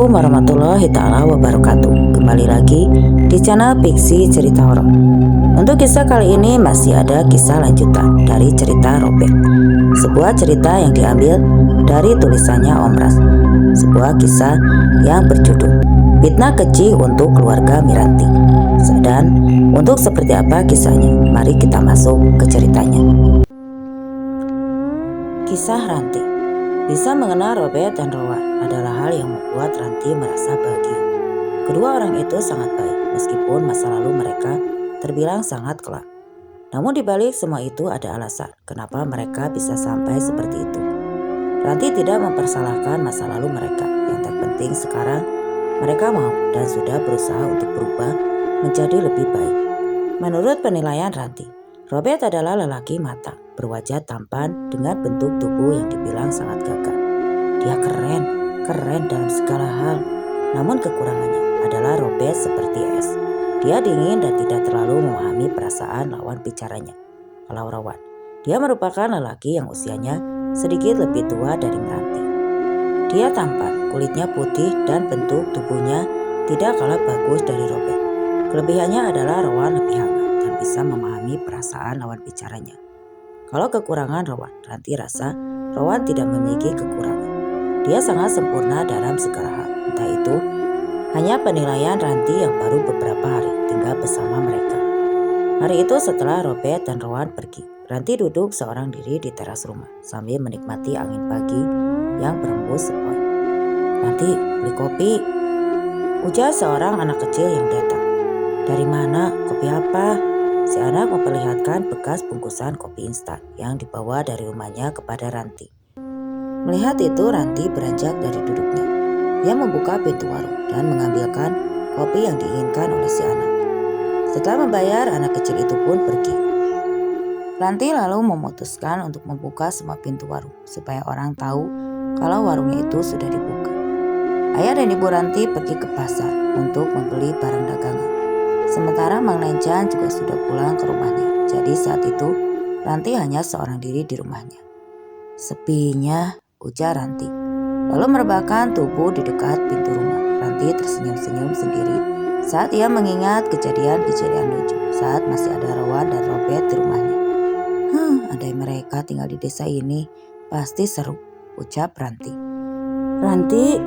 Assalamualaikum warahmatullahi taala wabarakatuh. Kembali lagi di channel Fiksi Cerita Horor. Untuk kisah kali ini masih ada kisah lanjutan dari cerita Robert. Sebuah cerita yang diambil dari tulisannya Om Ras. Sebuah kisah yang berjudul Fitnah Keji untuk Keluarga Miranti. Dan untuk seperti apa kisahnya, mari kita masuk ke ceritanya. Kisah Ranti. Bisa mengenal Robert dan Rowan adalah hal yang membuat Ranti merasa bahagia. Kedua orang itu sangat baik, meskipun masa lalu mereka terbilang sangat kelam. Namun dibalik semua itu ada alasan kenapa mereka bisa sampai seperti itu. Ranti tidak mempersalahkan masa lalu mereka. Yang terpenting sekarang mereka mau dan sudah berusaha untuk berubah menjadi lebih baik. Menurut penilaian Ranti, Robert adalah lelaki matang, berwajah tampan dengan bentuk tubuh yang dibilang sangat gagah. Dia keren dalam segala hal. Namun kekurangannya adalah Robert seperti es. Dia dingin dan tidak terlalu memahami perasaan lawan bicaranya. Kalau Rowan, dia merupakan lelaki yang usianya sedikit lebih tua dari Meranti. Dia tampan, kulitnya putih dan bentuk tubuhnya tidak kalah bagus dari Robert. Kelebihannya adalah Rowan lebih hangat dan bisa memahami perasaan lawan bicaranya. Kalau kekurangan Rowan, Ranti rasa Rowan tidak memiliki kekurangan. Dia sangat sempurna dalam segala hal. Entah itu hanya penilaian Ranti yang baru beberapa hari tinggal bersama mereka. Hari itu setelah Robert dan Rowan pergi, Ranti duduk seorang diri di teras rumah sambil menikmati angin pagi yang berembus sepoi. "Ranti, beli kopi," ujar seorang anak kecil yang datang. "Dari mana? Kopi apa?" Si anak memperlihatkan bekas bungkusan kopi instan yang dibawa dari rumahnya kepada Ranti. Melihat itu, Ranti beranjak dari duduknya. Dia membuka pintu warung dan mengambilkan kopi yang diinginkan oleh si anak. Setelah membayar, anak kecil itu pun pergi. Ranti lalu memutuskan untuk membuka semua pintu warung supaya orang tahu kalau warungnya itu sudah dibuka. Ayah dan ibu Ranti pergi ke pasar untuk membeli barang dagangan. Sementara Mang Nencan juga sudah pulang ke rumahnya. Jadi saat itu Ranti hanya seorang diri di rumahnya. "Sepinya," ujar Ranti, lalu merebahkan tubuh di dekat pintu rumah. Ranti tersenyum-senyum sendiri saat ia mengingat kejadian-kejadian lucu saat masih ada Rowan dan Robert di rumahnya. Andai mereka tinggal di desa ini, pasti seru, ucap Ranti. "Ranti,"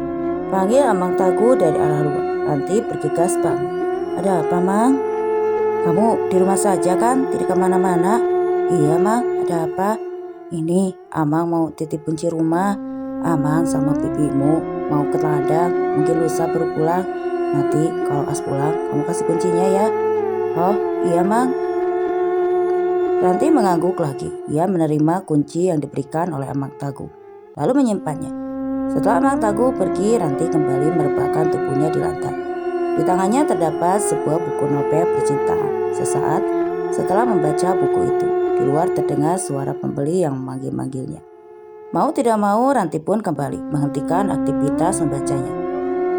panggil Amang Tagu dari arah luar. Ranti bergegas bangun. "Ada apa, Mang? Kamu di rumah saja kan? Tidak kemana-mana?" "Iya, Mang, ada apa?" "Ini Amang mau titip kunci rumah. Amang sama bibimu mau ke ladang, mungkin lusa baru pulang. Nanti kalau As pulang, kamu kasih kuncinya ya." "Oh, iya, Mang." Ranti mengangguk lagi. Ia menerima kunci yang diberikan oleh Amang Tagu, lalu menyimpannya. Setelah Amang Tagu pergi, Ranti kembali merebahkan tubuhnya di lantai. Di tangannya terdapat sebuah buku novel percintaan. Sesaat setelah membaca buku itu, di luar terdengar suara pembeli yang memanggil-manggilnya. Mau tidak mau, Ranti pun kembali menghentikan aktivitas membacanya.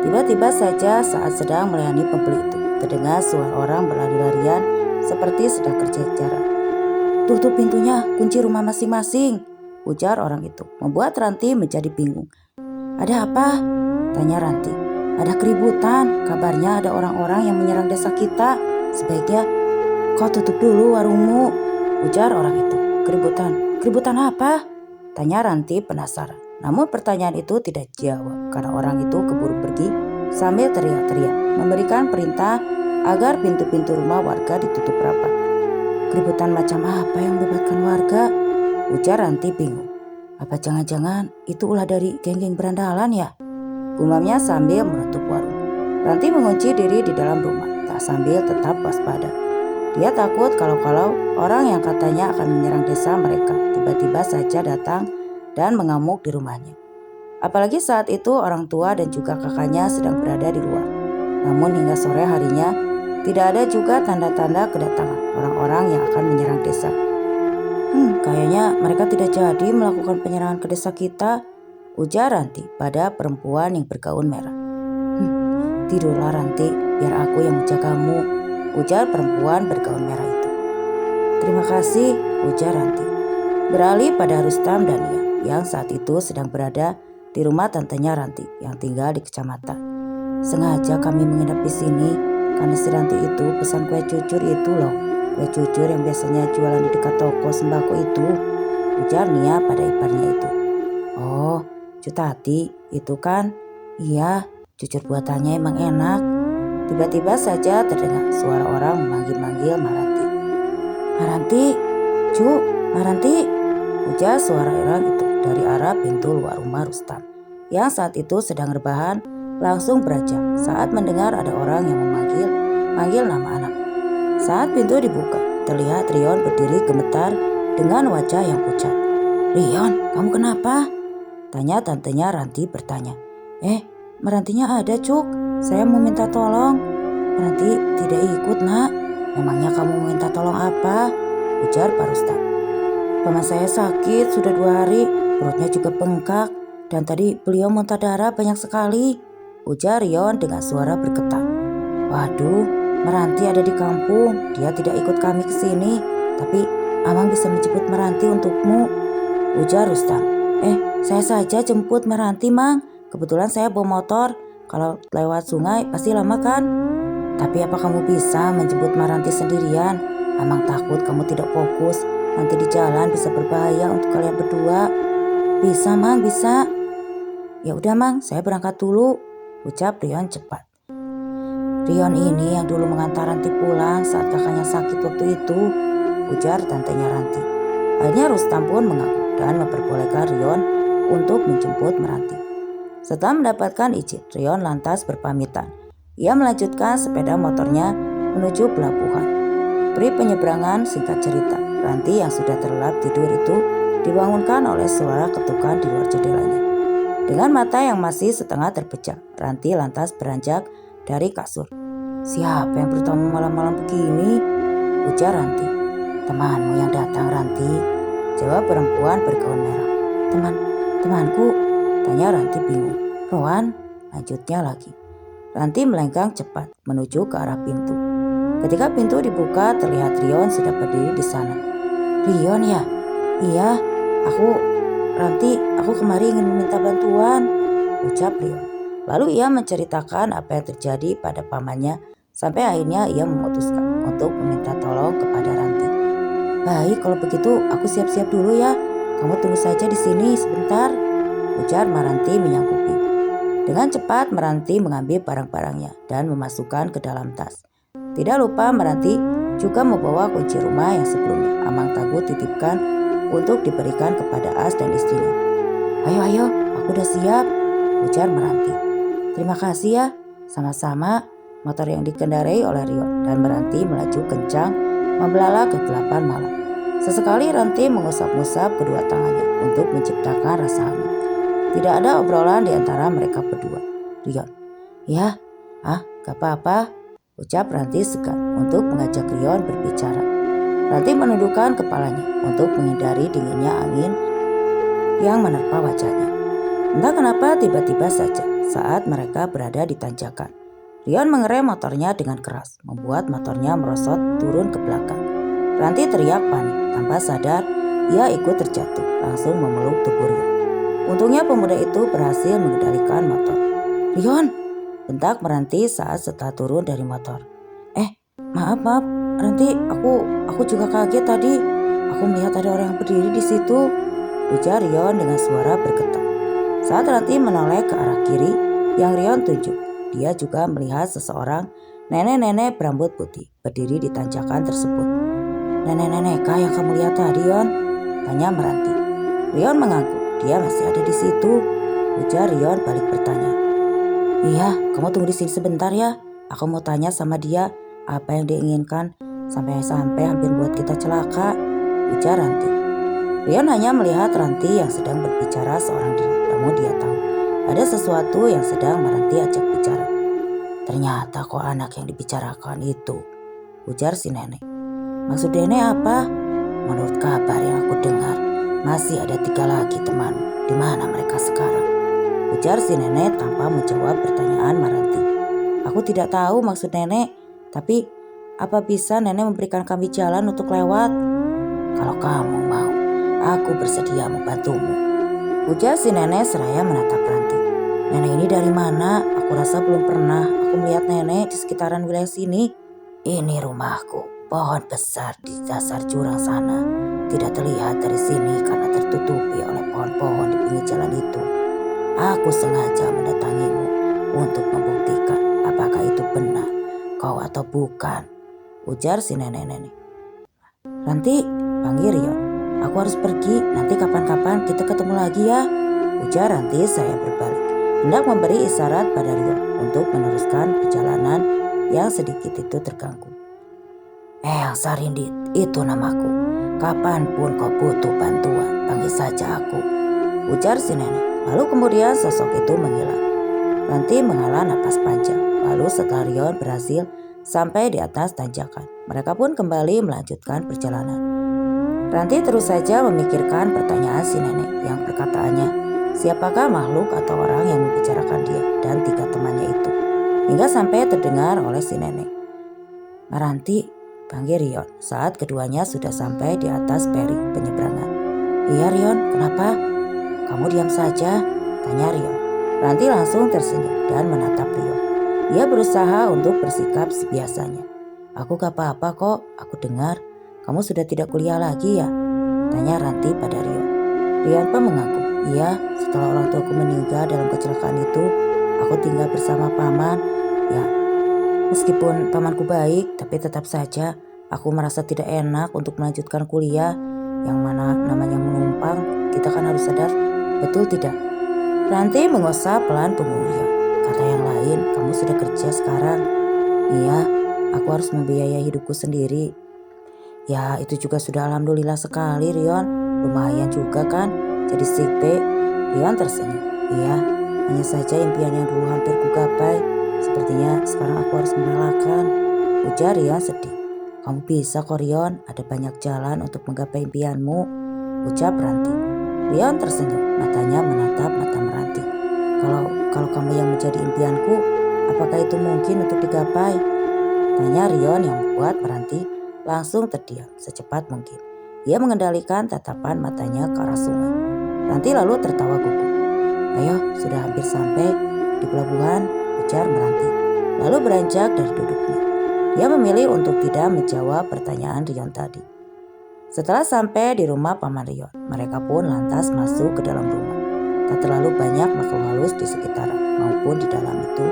Tiba-tiba saja saat sedang melayani pembeli itu, terdengar suara orang berlari-larian seperti sedang kejar-kejaran. "Tutup pintunya, kunci rumah masing-masing," ujar orang itu, membuat Ranti menjadi bingung. "Ada apa?" tanya Ranti. "Ada keributan, kabarnya ada orang-orang yang menyerang desa kita. Sebaiknya kau tutup dulu warungmu," ujar orang itu. Keributan apa?" tanya Ranti penasaran. Namun pertanyaan itu tidak dijawab karena orang itu keburu pergi sambil teriak-teriak memberikan perintah agar pintu-pintu rumah warga ditutup rapat. "Keributan macam apa yang melibatkan warga?" ujar Ranti bingung. "Apa jangan-jangan itu ulah dari geng-geng berandalan ya?" gumamnya sambil menutup warung. Ranti mengunci diri di dalam rumah, tak sambil tetap waspada. Dia takut kalau orang yang katanya akan menyerang desa mereka tiba-tiba saja datang dan mengamuk di rumahnya. Apalagi saat itu orang tua dan juga kakaknya sedang berada di luar. Namun hingga sore harinya tidak ada juga tanda-tanda kedatangan orang-orang yang akan menyerang desa. Kayaknya mereka tidak jadi melakukan penyerangan ke desa kita," ujar Ranti pada perempuan yang bergaun merah. "Tidurlah Ranti, biar aku yang menjagamu," ujar perempuan bergaun merah itu. "Terima kasih," ujar Ranti. Beralih pada Rustam dan Lia yang saat itu sedang berada di rumah tantenya Ranti yang tinggal di kecamatan. Sengaja kami menginap di sini karena si Ranti itu pesan kue cucur itu loh. Kue cucur yang biasanya jualan di dekat toko sembako itu, ujar Nia pada iparnya itu. Oh, Cutati, itu kan? Iya, cucur buatannya emang enak. Tiba-tiba saja terdengar suara orang memanggil-manggil Maranti. Maranti, Cu, Maranti, ujar suara orang itu dari arah pintu luar rumah Rustam, yang saat itu sedang rebahan langsung beranjak saat mendengar ada orang yang memanggil nama anak. Saat pintu dibuka, terlihat Rion berdiri gemetar dengan wajah yang pucat. Rion, kamu kenapa? Tanya tantenya Ranti bertanya. Merantinya ada, Cuk. Saya mau minta tolong. Meranti tidak ikut, Nak. Memangnya kamu mau minta tolong apa? Ujar Pak Rustam. Paman saya sakit sudah 2 hari, perutnya juga bengkak. Dan tadi beliau muntah darah banyak sekali. Ujar Rion dengan suara bergetar. Waduh, Meranti ada di kampung. Dia tidak ikut kami ke sini. Tapi Amang bisa menjemput Meranti untukmu. Ujar Rustam. Saya saja jemput Meranti, Mang. Kebetulan saya bawa motor. Kalau lewat sungai pasti lama kan? Tapi apa kamu bisa menjemput Meranti sendirian? Amang takut kamu tidak fokus. Nanti di jalan bisa berbahaya untuk kalian berdua. Bisa, Mang, bisa. Ya udah, Mang, saya berangkat dulu. Ucap Rion cepat. Rion ini yang dulu mengantar Ranti pulang saat kakaknya sakit waktu itu. Ujar tantenya Ranti. Akhirnya Rustam pun mengaku dan memperbolehkan Rion untuk menjemput Meranti. Setelah mendapatkan izin, Rion lantas berpamitan. Ia melanjutkan sepeda motornya menuju pelabuhan. Beri penyeberangan singkat cerita, Ranti yang sudah terlelap tidur itu dibangunkan oleh suara ketukan di luar jendelanya. Dengan mata yang masih setengah terpejam, Ranti lantas beranjak dari kasur. Siapa yang bertamu malam-malam begini? Ujar Ranti. Temanmu yang datang, Ranti. Jawab perempuan bergaun merah. Temanku? Tanya Ranti bingung. Rowan? Lanjutnya lagi. Ranti melenggang cepat menuju ke arah pintu. Ketika pintu dibuka, terlihat Rion sudah berdiri di sana. Rion ya? Iya, aku kemari ingin meminta bantuan, ucap Rion. Lalu ia menceritakan apa yang terjadi pada pamannya sampai akhirnya ia memutuskan untuk meminta tolong kepada Ranti. Baik, kalau begitu aku siap-siap dulu ya. Kamu tunggu saja di sini sebentar, ujar Maranti menyanggupi. Dengan cepat Meranti mengambil barang-barangnya dan memasukkan ke dalam tas. Tidak lupa Meranti juga membawa kunci rumah yang sebelumnya Amang Tagu titipkan untuk diberikan kepada As dan istrinya. Ayo, aku udah siap, ujar Meranti. Terima kasih ya, sama-sama. Motor yang dikendarai oleh Rion dan Meranti melaju kencang membelalak kegelapan malam. Sesekali Ranti mengusap-ngusap kedua tangannya untuk menciptakan rasa hangat. Tidak ada obrolan di antara mereka berdua. Rion, ya, gak apa-apa, ucap Ranti segan untuk mengajak Rion berbicara. Ranti menundukkan kepalanya untuk menghindari dinginnya angin yang menerpa wajahnya. Entah kenapa tiba-tiba saja saat mereka berada di tanjakan, Rion mengerem motornya dengan keras, membuat motornya merosot turun ke belakang. Ranti teriak panik, tanpa sadar ia ikut terjatuh, langsung memeluk tubuh Rion. Untungnya pemuda itu berhasil mengendalikan motor. Rion, bentak Meranti saat setelah turun dari motor. Maaf, Ranti, aku juga kaget tadi. Aku melihat ada orang yang berdiri di situ, ujar Rion dengan suara bergetar. Saat Ranti menoleh ke arah kiri yang Rion tunjuk, dia juga melihat seseorang nenek-nenek berambut putih berdiri di tanjakan tersebut. Nenek-nenek kah yang kamu lihat tadi, Rion? Tanya Meranti. Rion mengaku dia masih ada di situ, ujar Rion balik bertanya. Iya, kamu tunggu di sini sebentar ya. Aku mau tanya sama dia apa yang dia inginkan sampai hampir buat kita celaka, ujar Ranti. Rion hanya melihat Ranti yang sedang berbicara seorang diri, namun dia tahu ada sesuatu yang sedang Meranti ajak bicara. Ternyata kok anak yang dibicarakan itu, ujar si nenek. Maksud nenek apa? Menurut kabar yang aku dengar, masih ada 3 lagi temanmu. Di mana mereka sekarang? Ujar si nenek tanpa menjawab pertanyaan Meranti. Aku tidak tahu maksud nenek, tapi apa bisa nenek memberikan kami jalan untuk lewat? Kalau kamu mau, aku bersedia membantumu, ujar si nenek seraya menatap Ranti. Nenek ini dari mana? Aku rasa belum pernah aku melihat nenek di sekitaran wilayah sini. Ini rumahku, pohon besar di dasar jurang sana. Tidak terlihat dari sini karena tertutupi oleh pohon-pohon di pinggir jalan itu. Aku sengaja mendatangimu untuk membuktikan apakah itu benar kau atau bukan, ujar si nenek-nenek. Ranti, panggil Rio. Aku harus pergi, nanti kapan-kapan kita ketemu lagi ya, ujar Ranti. Saya berbalik, hendak memberi isyarat pada Rio untuk meneruskan perjalanan yang sedikit itu terganggu. Sarindit, itu namaku. Kapanpun kau butuh bantuan, panggil saja aku, ujar si nenek. Lalu kemudian sosok itu menghilang. Ranti menghela napas panjang. Lalu setelah Rion berhasil sampai di atas tanjakan, mereka pun kembali melanjutkan perjalanan. Ranti terus saja memikirkan pertanyaan si nenek yang perkataannya, siapakah makhluk atau orang yang membicarakan dia dan 3 temannya itu, hingga sampai terdengar oleh si nenek. Ranti, panggil Rion saat keduanya sudah sampai di atas peri penyeberangan. Iya Rion, kenapa? Kamu diam saja, tanya Rion. Ranti langsung tersenyum dan menatap Rio. Ia berusaha untuk bersikap sebiasanya. Aku gak apa-apa kok, aku dengar kamu sudah tidak kuliah lagi ya? Tanya Ranti pada Rio. Rion pun mengaku, iya, setelah orang tuaku meninggal dalam kecelakaan itu, aku tinggal bersama paman. Ya, meskipun pamanku baik, tapi tetap saja aku merasa tidak enak untuk melanjutkan kuliah. Yang mana namanya menumpang, kita kan harus sadar, betul tidak? Ranti mengusap pelan punggung Rio. Kata yang lain, kamu sudah kerja sekarang. Iya, aku harus membiayai hidupku sendiri. Ya, itu juga sudah alhamdulillah sekali Rion. Lumayan juga kan, jadi sick pay. Rion tersenyum. Iya, hanya saja impian yang dulu hampir kugapai. Sepertinya sekarang aku harus merelakan, ujar Rion sedih. Kamu bisa kok Rion, ada banyak jalan untuk menggapai impianmu, ucap Ranti. Rion tersenyum, matanya menatap mata Meranti. Kalau kamu yang menjadi impianku, apakah itu mungkin untuk digapai? Tanya Rion yang membuat Meranti langsung terdiam secepat mungkin. Ia mengendalikan tatapan matanya ke arah sungai. Ranti lalu tertawa gugup. Ayo, sudah hampir sampai di pelabuhan, ujar Meranti. Lalu beranjak dari duduknya. Dia memilih untuk tidak menjawab pertanyaan Rion tadi. Setelah sampai di rumah Paman Rion, mereka pun lantas masuk ke dalam rumah. Tak terlalu banyak makhluk halus di sekitaran maupun di dalam itu.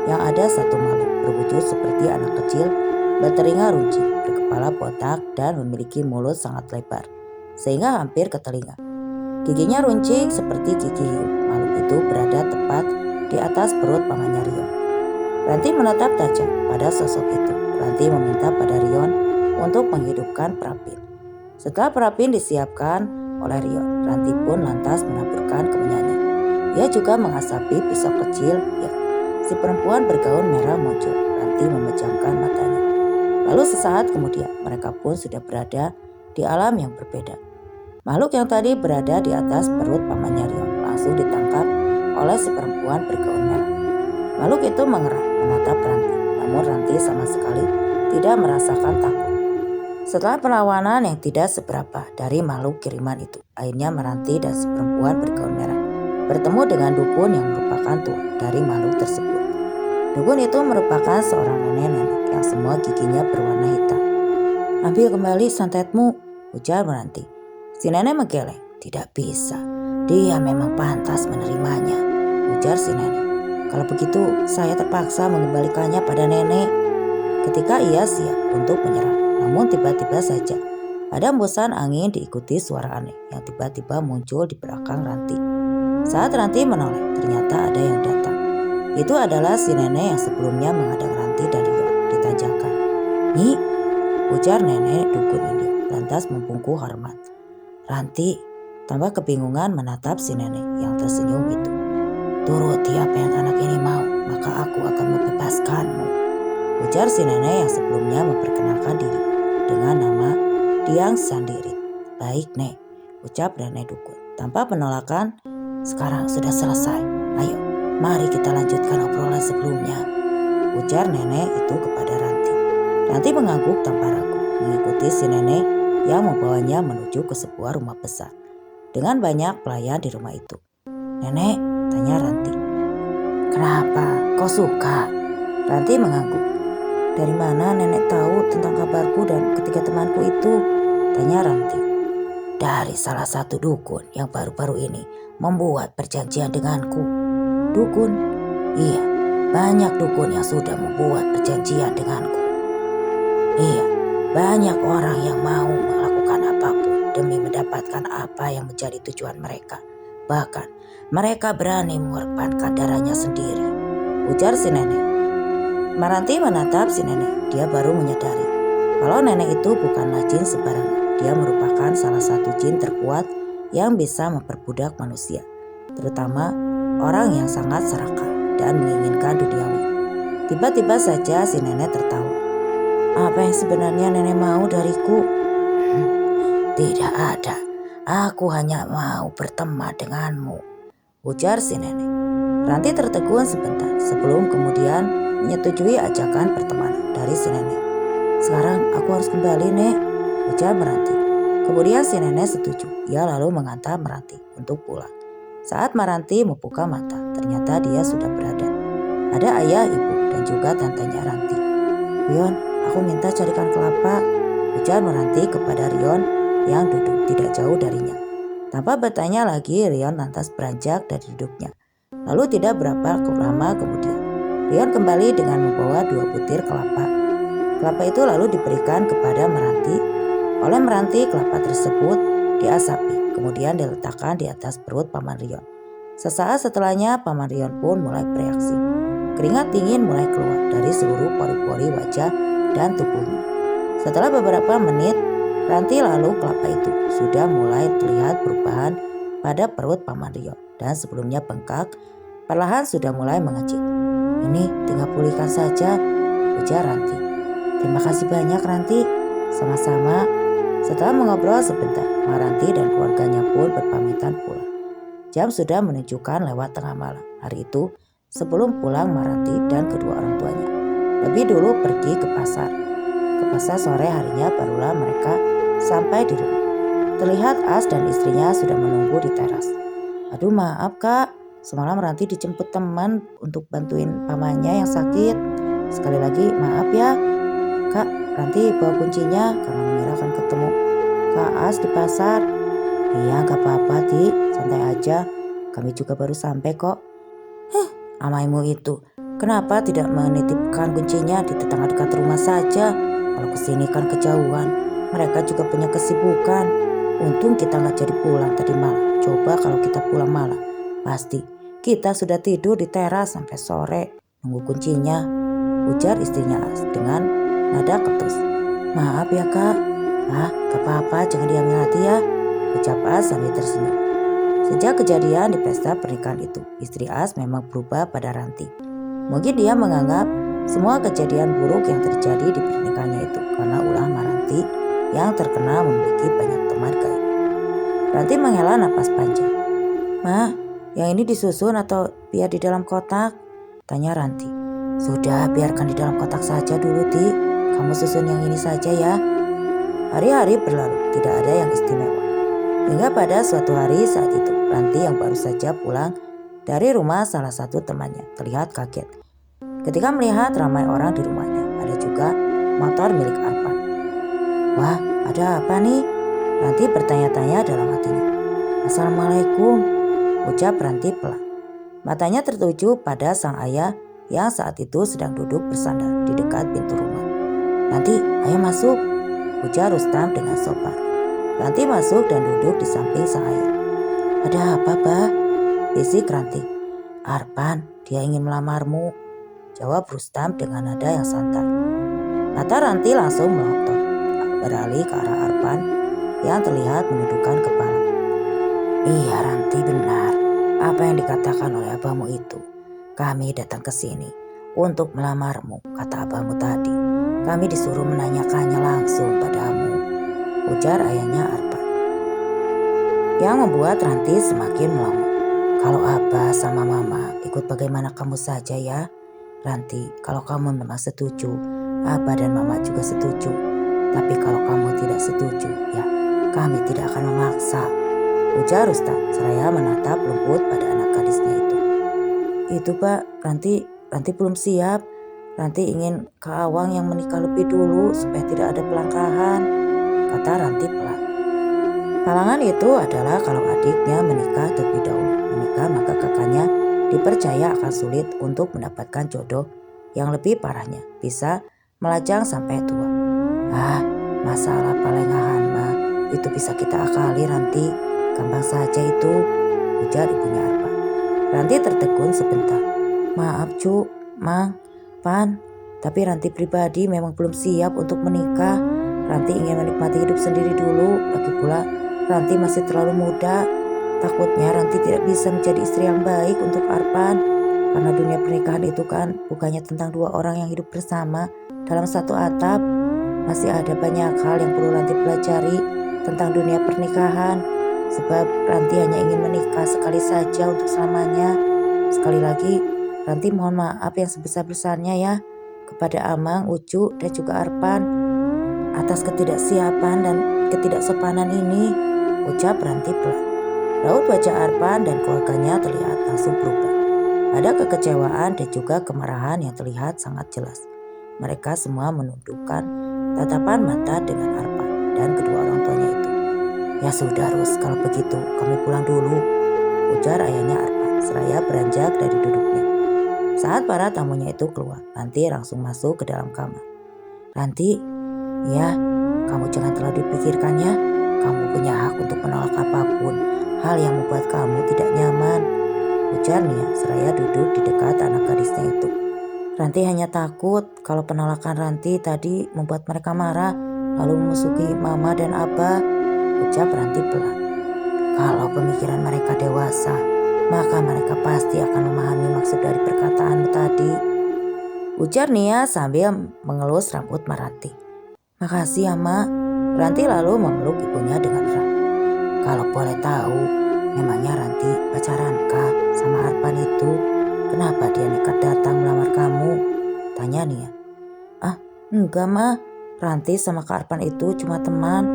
Yang ada satu makhluk berwujud seperti anak kecil, bertelinga runcing, berkepala botak dan memiliki mulut sangat lebar, sehingga hampir ke telinga. Giginya runcing seperti gigi hiu. Makhluk itu berada tepat di atas perut pamannya Rion. Ranti menatap tajam pada sosok itu. Ranti meminta pada Rion untuk menghidupkan Prapin. Setelah Prapin disiapkan oleh Rion, Ranti pun lantas menaburkan kemenyanyi. Ia juga mengasapi pisau kecil. Ya, si perempuan bergaun merah muncul. Ranti memejamkan matanya. Lalu sesaat kemudian mereka pun sudah berada di alam yang berbeda. Makhluk yang tadi berada di atas perut pamannya Rion langsung ditangkap oleh si perempuan bergaun merah. Makhluk itu mengerang menatap Ranti, namun Ranti sama sekali tidak merasakan takut. Setelah perlawanan yang tidak seberapa dari makhluk kiriman itu, akhirnya Meranti dan si perempuan bergaun merah bertemu dengan dukun yang merupakan tuan dari makhluk tersebut. Dukun itu merupakan seorang nenek-nenek yang semua giginya berwarna hitam. Ambil kembali santetmu, ujar Meranti. Si nenek menggeleng. Tidak bisa, dia memang pantas menerimanya, ujar si nenek. Kalau begitu saya terpaksa mengembalikannya pada nenek. Ketika ia siap untuk menyerang, namun tiba-tiba saja ada hembusan angin diikuti suara aneh yang tiba-tiba muncul di belakang Ranti. Saat Ranti menoleh, ternyata ada yang datang. Itu adalah si nenek yang sebelumnya menghadang Ranti dan Rion di tanjakan. Nyi, ujar nenek dukun ini lantas membungkuk hormat. Ranti tambah kebingungan menatap si nenek yang tersenyum itu. Turuti apa yang anak ini mau, maka aku akan membebaskanmu, ujar si nenek yang sebelumnya memperkenalkan diri dengan nama Diang Sandirit. Baik Nek, ucap nenek dukun tanpa penolakan. Sekarang sudah selesai, ayo mari kita lanjutkan obrolan sebelumnya, ujar nenek itu kepada Ranti. Ranti mengangguk tanpa ragu, mengikuti si nenek yang membawanya menuju ke sebuah rumah besar dengan banyak pelayan di rumah itu. Nenek, tanya Ranti, Kenapa? Kau suka? Ranti mengangguk. Dari mana nenek tahu tentang kabarku dan ketiga temanku itu? Tanya Ranti. Dari salah satu dukun yang baru-baru ini membuat perjanjian denganku. Dukun? Iya, banyak dukun yang sudah membuat perjanjian denganku. Iya, banyak orang yang mau melakukan apapun demi mendapatkan apa yang menjadi tujuan mereka. Bahkan mereka berani mengorbankan darahnya sendiri, ujar si nenek. Maranti menatap si nenek. Dia baru menyadari kalau nenek itu bukanlah jin sembarangan. Dia merupakan salah satu jin terkuat yang bisa memperbudak manusia, terutama orang yang sangat serakah dan menginginkan duniawi. Tiba-tiba saja si nenek tertawa. Apa yang sebenarnya nenek mau dariku? Tidak ada. Aku hanya mau berteman denganmu, ujar si nenek. Ranti tertegun sebentar sebelum kemudian menyetujui ajakan pertemanan dari si nenek. Sekarang aku harus kembali, Nek, ujar Meranti. Kemudian si nenek setuju. Ia lalu mengantar Meranti untuk pulang. Saat Meranti membuka mata, ternyata dia sudah berada. Ada ayah, ibu, dan juga tantenya Ranti. Rion, aku minta carikan kelapa, ujar Meranti kepada Rion yang duduk tidak jauh darinya. Tanpa bertanya lagi, Rion lantas beranjak dari duduknya. Lalu tidak berapa lama kemudian, Rion kembali dengan membawa 2 butir kelapa. Kelapa itu lalu diberikan kepada Meranti. Oleh Meranti, kelapa tersebut diasapi, kemudian diletakkan di atas perut Paman Rion. Sesaat setelahnya, Paman Rion pun mulai bereaksi. Keringat dingin mulai keluar dari seluruh pori-pori wajah dan tubuhnya. Setelah beberapa menit, Ranti lalu kelapa itu sudah mulai terlihat perubahan pada perut Paman Rion, dan sebelumnya bengkak, perlahan sudah mulai mengecil. Ini tinggal pulihkan saja, ujar Ranti. Terima kasih banyak, Ranti. Sama-sama. Setelah mengobrol sebentar, Maranti dan keluarganya pun berpamitan pulang. Jam sudah menunjukkan lewat tengah malam. Hari itu, sebelum pulang Maranti dan kedua orang tuanya lebih dulu pergi ke pasar. Ke pasar sore harinya barulah mereka sampai di rumah. Terlihat As dan istrinya sudah menunggu di teras. Aduh maaf kak, semalam Ranti dijemput teman untuk bantuin pamannya yang sakit. Sekali lagi maaf ya. Kak, Ranti bawa kuncinya karena mengira akan ketemu Kak As di pasar. Iya gak apa-apa Ti, santai aja. Kami juga baru sampai kok. Amaimu itu, kenapa tidak menitipkan kuncinya di tetangga dekat rumah saja? Kalau kesini kan kejauhan, mereka juga punya kesibukan. Untung kita gak jadi pulang tadi malam. Coba kalau kita pulang malam, pasti kita sudah tidur di teras sampai sore nunggu kuncinya, ujar istrinya As dengan nada ketus. Maaf ya kak. Gak apa-apa, jangan diambil hati ya, ucap As sambil tersenyum. Sejak kejadian di pesta pernikahan itu, istri As memang berubah pada Ranti. Mungkin dia menganggap semua kejadian buruk yang terjadi di pernikahannya itu karena ulah Maranti yang terkenal memiliki banyak teman gaib. Ranti menghela napas panjang. Ma, yang ini disusun atau biar di dalam kotak? Tanya Ranti. Sudah, biarkan di dalam kotak saja dulu, Ti. Kamu susun yang ini saja ya. Hari-hari berlalu, tidak ada yang istimewa. Hingga pada suatu hari saat itu, Ranti yang baru saja pulang dari rumah salah satu temannya terlihat kaget ketika melihat ramai orang di rumahnya. Ada juga motor milik Arpan. Wah, ada apa nih? Ranti bertanya-tanya dalam hatinya. Assalamualaikum, ucap Ranti pelan. Matanya tertuju pada sang ayah yang saat itu sedang duduk bersandar di dekat pintu rumah. Ranti, ayo masuk, ujar Rustam dengan sopan. Ranti masuk dan duduk di samping sang ayah. Ada apa, Bah? Bisik Ranti. Arpan, dia ingin melamarmu, jawab Rustam dengan nada yang santai. Mata Ranti langsung melotot, beralih ke arah Arpan yang terlihat menundukkan kepala. Iya Ranti, benar. Apa yang dikatakan oleh abahmu itu. Kami datang ke sini untuk melamarmu, kata abahmu tadi. Kami disuruh menanyakannya langsung padamu, ujar ayahnya Arpan. Yang membuat Ranti semakin melongo. Kalau Abah sama Mama ikut bagaimana kamu saja ya. Ranti, kalau kamu memang setuju, Abah dan Mama juga setuju. Tapi kalau kamu tidak setuju, ya kami tidak akan memaksa, ujar Rustam seraya menatap lembut pada anak gadisnya itu. Itu Pak, Ranti belum siap. Ranti ingin Kak Awang yang menikah lebih dulu supaya tidak ada pelangkahan, kata Ranti pelan. Halangan itu adalah kalau adiknya menikah terlebih dahulu. Menikah maka kakaknya dipercaya akan sulit untuk mendapatkan jodoh yang lebih parahnya, bisa melajang sampai tua. Masalah palengahan mah itu bisa kita akali Ranti, gampang saja itu, ujar ibunya Arpan. Ranti tertegun sebentar. Maaf Cu, Mang, Pan, tapi Ranti pribadi memang belum siap untuk menikah. Ranti ingin menikmati hidup sendiri dulu, lagi pula Ranti masih terlalu muda. Takutnya Ranti tidak bisa menjadi istri yang baik untuk Arpan. Karena dunia pernikahan itu kan bukannya tentang dua orang yang hidup bersama dalam satu atap. Masih ada banyak hal yang perlu Ranti pelajari tentang dunia pernikahan. Sebab Ranti hanya ingin menikah sekali saja untuk selamanya. Sekali lagi, Ranti mohon maaf yang sebesar-besarnya ya kepada Amang, Ucu, dan juga Arpan atas ketidaksiapan dan ketidaksopanan ini, ucap Ranti pelan. Raut wajah Arpan dan keluarganya terlihat langsung berubah. Ada kekecewaan dan juga kemarahan yang terlihat sangat jelas. Mereka semua menundukkan tatapan mata dengan Arpan dan kedua orang tuanya itu. Ya sudah Rus, kalau begitu kami pulang dulu, ujar ayahnya Arpan seraya beranjak dari duduknya. Saat para tamunya itu keluar, Ranti langsung masuk ke dalam kamar. Ranti, ya, kamu jangan terlalu dipikirkannya. Kamu punya hak untuk menolak apapun hal yang membuat kamu tidak nyaman, ujar Nia seraya duduk di dekat anak gadisnya itu. Ranti hanya takut kalau penolakan Ranti tadi membuat mereka marah lalu memusuhi mama dan abah, ucap Ranti pelan. Kalau pemikiran mereka dewasa, maka mereka pasti akan memahami maksud dari perkataanmu tadi, ujar Nia sambil mengelus rambut Ranti. Makasih ya Mak. Ranti lalu memeluk ibunya dengan erat. Kalau boleh tahu, memangnya Ranti pacaran kah sama Arpan itu? Kenapa dia nekat datang melamar kamu? Tanya Nia. Enggak Ma, Ranti sama Kak Arpan itu cuma teman.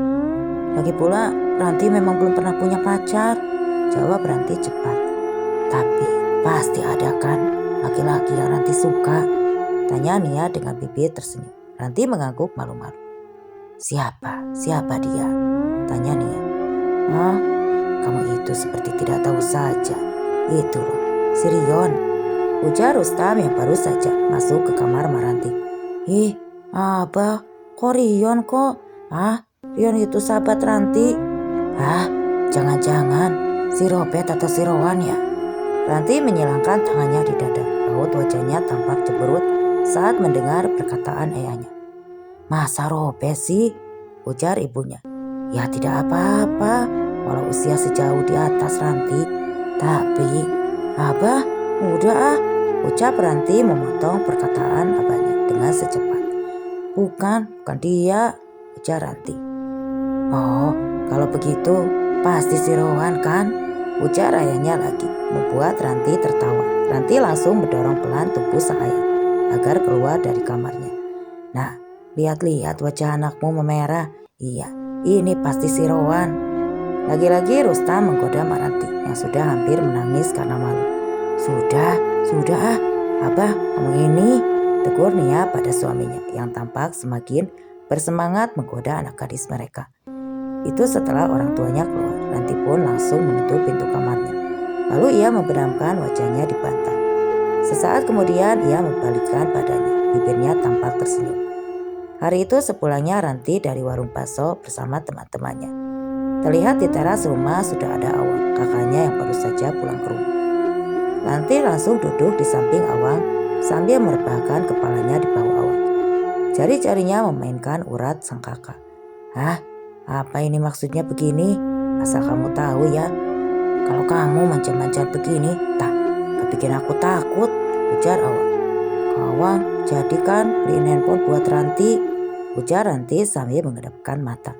Lagi pula Ranti memang belum pernah punya pacar, jawab Ranti cepat. Tapi pasti ada kan laki-laki yang Ranti suka? Tanya Nia dengan bibir tersenyum. Ranti mengangguk malu-malu. Siapa dia? Tanya Nia. Kamu itu seperti tidak tahu saja. Itu loh, si Rion, ujar Rustam yang baru saja masuk ke kamar Ranti. Abah, kok Rion kok? Rion itu sahabat Ranti. Jangan-jangan si Robert atau si Rowan ya? Ranti menyilangkan tangannya di dada. Raut wajahnya tampak cemberut saat mendengar perkataan ayahnya. Masa Robert sih? Ujar ibunya. Ya tidak apa-apa, walau usia sejauh di atas Ranti. Tapi, Abah, udah ucap Ranti memotong perkataan abahnya dengan secepat. Bukan dia, ujar Ranti. Oh, kalau begitu pasti si Rowan kan? Ujar ayahnya lagi, membuat Ranti tertawa. Ranti langsung mendorong pelan tubuh sang ayah agar keluar dari kamarnya. Nah, lihat-lihat wajah anakmu memerah. Iya, ini pasti si Rowan. Lagi-lagi Rustam menggoda Ranti yang sudah hampir menangis karena malu. Sudah, Abah, kamu ini, tegur Nia pada suaminya yang tampak semakin bersemangat menggoda anak gadis mereka. Itu setelah orang tuanya keluar, Ranti pun langsung menutup pintu kamarnya. Lalu ia membenamkan wajahnya di bantal. Sesaat kemudian ia membalikkan badannya, bibirnya tampak tersenyum. Hari itu sepulangnya Ranti dari warung bakso bersama teman-temannya. Terlihat di teras rumah sudah ada Awang, kakaknya yang baru saja pulang ke rumah. Ranti langsung duduk di samping Awang sambil merebahkan kepalanya di bahu Awang. Jari-jarinya memainkan urat sang kakak. Apa ini maksudnya begini? Asal kamu tahu ya, kalau kamu manjat-manjat begini, bikin aku takut, ujar Awang. Awang, jadi kan beliin handphone buat Ranti, ujar Ranti sambil mengedapkan mata.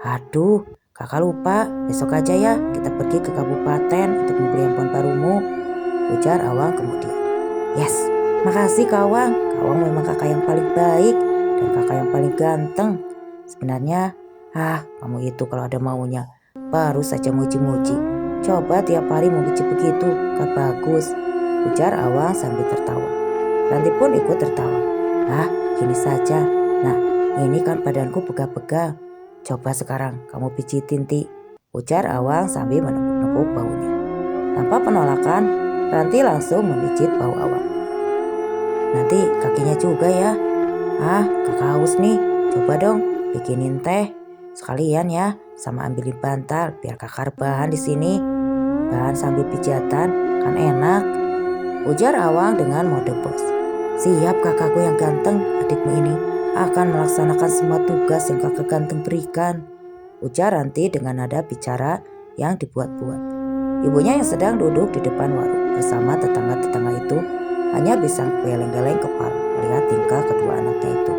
Aduh, kakak lupa, besok aja ya kita pergi ke kabupaten untuk membeli handphone barumu, ujar Awang kemudian. Yes, makasih Kak Awang. Kak Awang memang kakak yang paling baik dan kakak yang paling ganteng. Sebenarnya, kamu itu kalau ada maunya baru saja muji-muji. Coba tiap hari muji begitu, kan bagus. ujar Awang sambil tertawa. Ranti pun ikut tertawa. Ah, gini saja. Nah, ini kan badanku pegal-pegal. Coba sekarang kamu pijitin, Ti, ujar Awang sambil menepuk-nepuk baunya. Tanpa penolakan, Ranti langsung memijit bau Awang. Nanti kakinya juga ya. Ah, kakak haus nih. Coba dong bikinin teh. Sekalian ya, sama ambilin bantal biar kakak rebahan di sini. Bahan sambil pijatan kan enak, ujar Awang dengan mode bos. Siap kakakku yang ganteng, adikmu ini akan melaksanakan semua tugas yang kakak ganteng berikan, ujar Ranti dengan nada bicara yang dibuat-buat. Ibunya yang sedang duduk di depan warung bersama tetangga-tetangga itu hanya bisa geleng-geleng kepala melihat tingkah kedua anaknya itu.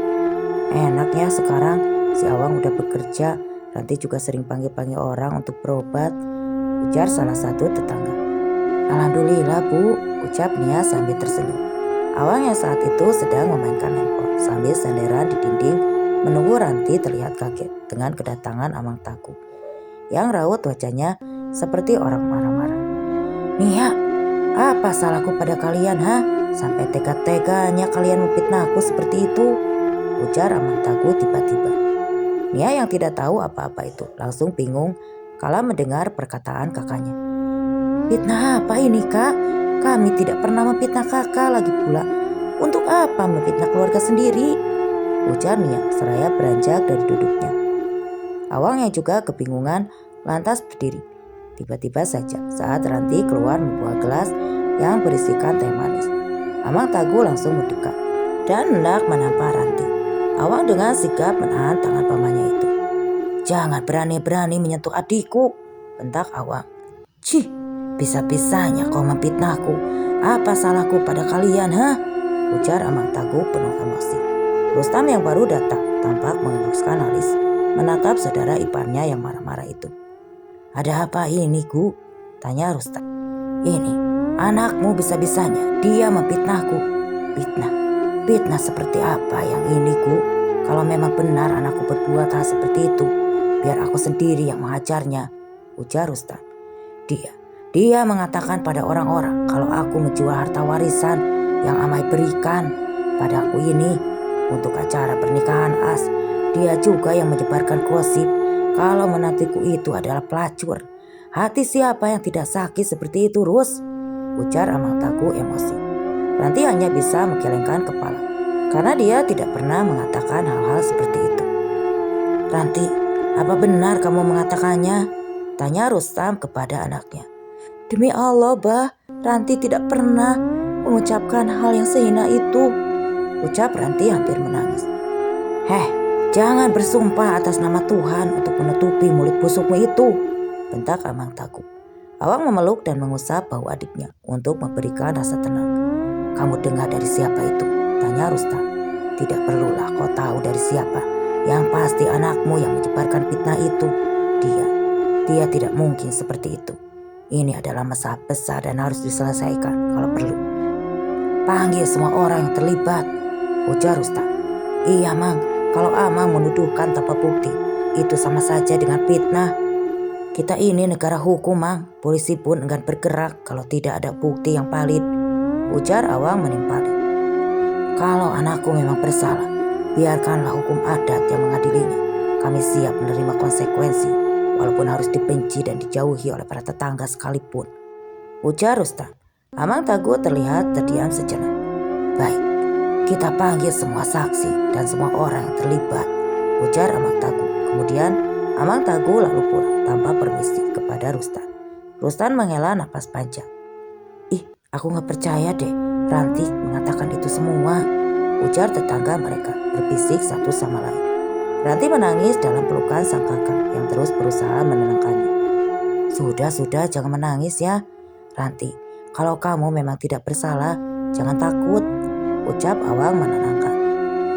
Enaknya sekarang si Awang udah bekerja, Ranti juga sering panggil-panggil orang untuk berobat, ujar salah satu tetangga. Alhamdulillah Bu, ucap Nia sambil tersenyum. Awang yang saat itu sedang memainkan handphone sambil senderan di dinding menunggu Ranti terlihat kaget dengan kedatangan Amang Taku yang raut wajahnya seperti orang marah-marah. Nia, apa salahku pada kalian ha? Sampai tega-teganya kalian memfitnahku seperti itu, ujar Amang Taku tiba-tiba. Nia yang tidak tahu apa-apa itu langsung bingung kala mendengar perkataan kakaknya. Fitnah apa ini kak? Kami tidak pernah memfitnah kakak lagi pula. Untuk apa memfitnah keluarga sendiri? Ujar Nia seraya beranjak dari duduknya. Awang yang juga kebingungan lantas berdiri. Tiba-tiba saja saat Ranti keluar membawa gelas yang berisikan teh manis. Amang Tagu langsung mendekat dan hendak menampar Ranti. Awang dengan sigap menahan tangan pamannya itu. Jangan berani-berani menyentuh adikku, bentak Awang. Cih, bisa-bisanya kau memfitnahku. Apa salahku pada kalian, ha? Ujar Amang Tagu penuh emosi. Rustam yang baru datang tampak mengeruskan alis menatap saudara iparnya yang marah-marah itu. Ada apa ini, Gu? Tanya Rustam. Ini, anakmu bisa-bisanya dia memfitnahku. Fitnah seperti apa yang ini, Gu? Kalau memang benar anakku berbuat hal seperti itu, biar aku sendiri yang menghajarnya, ujar Rustam. Dia mengatakan pada orang-orang kalau aku menjual harta warisan yang Amai berikan padaku ini untuk acara pernikahan As. Dia juga yang menyebarkan gosip kalau menantiku itu adalah pelacur. Hati siapa yang tidak sakit seperti itu, Rus? Ujar Amang Tagu emosi. Ranti hanya bisa menggelengkan kepala karena dia tidak pernah mengatakan hal-hal seperti itu. Ranti, apa benar kamu mengatakannya? Tanya Rustam kepada anaknya. Demi Allah, Bah, Ranti tidak pernah mengucapkan hal yang sehina itu, ucap Ranti hampir menangis. Jangan bersumpah atas nama Tuhan untuk menutupi mulut busukmu itu, bentak Amang Tagu. Awang memeluk dan mengusap bahu adiknya untuk memberikan rasa tenang. Kamu dengar dari siapa itu? Tanya Rustam. Tidak perlulah kau tahu dari siapa. Yang pasti anakmu yang menyebarkan fitnah itu. Dia tidak mungkin seperti itu. Ini adalah masalah besar dan harus diselesaikan kalau perlu. Panggil semua orang yang terlibat, ujar Rustam. Iya, Mang, kalau Amang menuduhkan tanpa bukti, itu sama saja dengan fitnah. Kita ini negara hukum, Mang. Polisi pun enggan bergerak kalau tidak ada bukti yang valid, ujar Awang menimpali. Kalau anakku memang bersalah, biarkanlah hukum adat yang mengadilinya. Kami siap menerima konsekuensi, walaupun harus dibenci dan dijauhi oleh para tetangga sekalipun, ujar Rustam. Amang Tagu terlihat terdiam sejenak. Baik, kita panggil semua saksi dan semua orang yang terlibat, ujar Amang Tagu. Kemudian Amang Tagu lalu pulang tanpa permisi kepada Rustam. Rustam menghela napas panjang. Aku gak percaya deh Ranti mengatakan itu semua, ujar tetangga mereka berbisik satu sama lain. Ranti menangis dalam pelukan sang kakak yang terus berusaha menenangkannya. Sudah, jangan menangis ya. Ranti, kalau kamu memang tidak bersalah, jangan takut, ucap Awang menenangkan.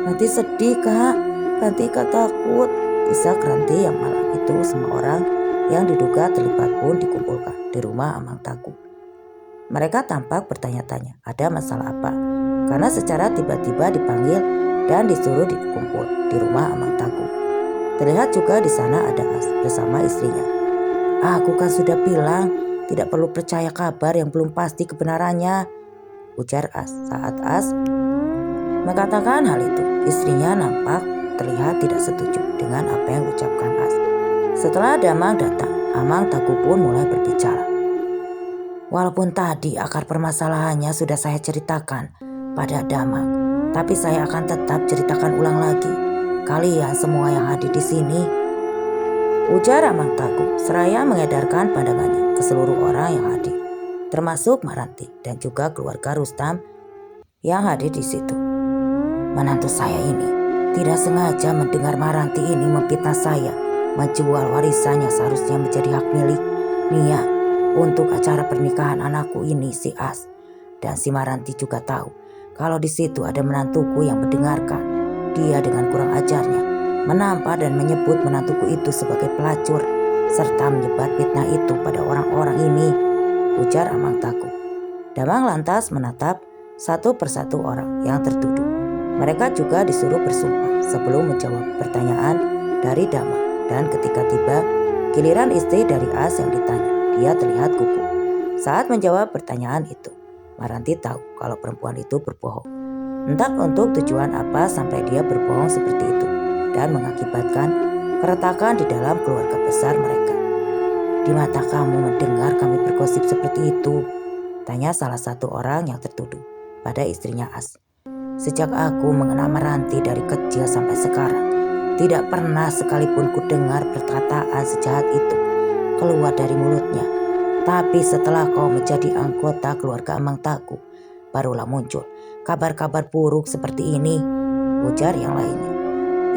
Ranti sedih, Kak. Ranti gak takut, isak Ranti yang malam itu semua orang yang diduga terlibat pun dikumpulkan di rumah Amang Tagu. Mereka tampak bertanya-tanya ada masalah apa, karena secara tiba-tiba dipanggil dan disuruh dikumpul di rumah Amang Tagu. Terlihat juga di sana ada As bersama istrinya. Aku kan sudah bilang tidak perlu percaya kabar yang belum pasti kebenarannya, ujar As. Saat As mengatakan hal itu, istrinya nampak terlihat tidak setuju dengan apa yang diucapkan As. Setelah Damang datang, Amang Tangguh pun mulai berbicara. Walaupun tadi akar permasalahannya sudah saya ceritakan pada Damang, tapi saya akan tetap ceritakan ulang lagi. Kalian semua yang hadir di sini, ujar Amang Tangguh seraya mengedarkan pandangannya ke seluruh orang yang hadir, termasuk Maranti dan juga keluarga Rustam yang hadir di situ. Menantu saya ini tidak sengaja mendengar Maranti ini memfitnah saya, menjual warisan yang seharusnya menjadi hak milik Nia untuk acara pernikahan anakku ini, si As. Dan si Maranti juga tahu kalau di situ ada menantuku yang mendengarkan. Dia dengan kurang ajarnya menampar dan menyebut menantuku itu sebagai pelacur serta menyebar fitnah itu pada orang-orang ini, ujar Amang Tangguh. Damang lantas menatap satu persatu orang yang tertuduh. Mereka juga disuruh bersumpah sebelum menjawab pertanyaan dari Damang. Dan ketika tiba giliran istri dari As yang ditanya, dia terlihat gugup saat menjawab pertanyaan itu. Maranti tahu kalau perempuan itu berbohong. Entah untuk tujuan apa sampai dia berbohong seperti itu dan mengakibatkan keretakan di dalam keluarga besar mereka. Di mata kamu mendengar kami bergosip seperti itu? Tanya salah satu orang yang tertuduh pada istrinya As. Sejak aku mengenal Maranti dari kecil sampai sekarang, tidak pernah sekalipun ku dengar perkataan sejahat itu keluar dari mulutnya. Tapi setelah kau menjadi anggota keluarga Amang Tangguh, barulah muncul kabar-kabar buruk seperti ini, ujar yang lainnya.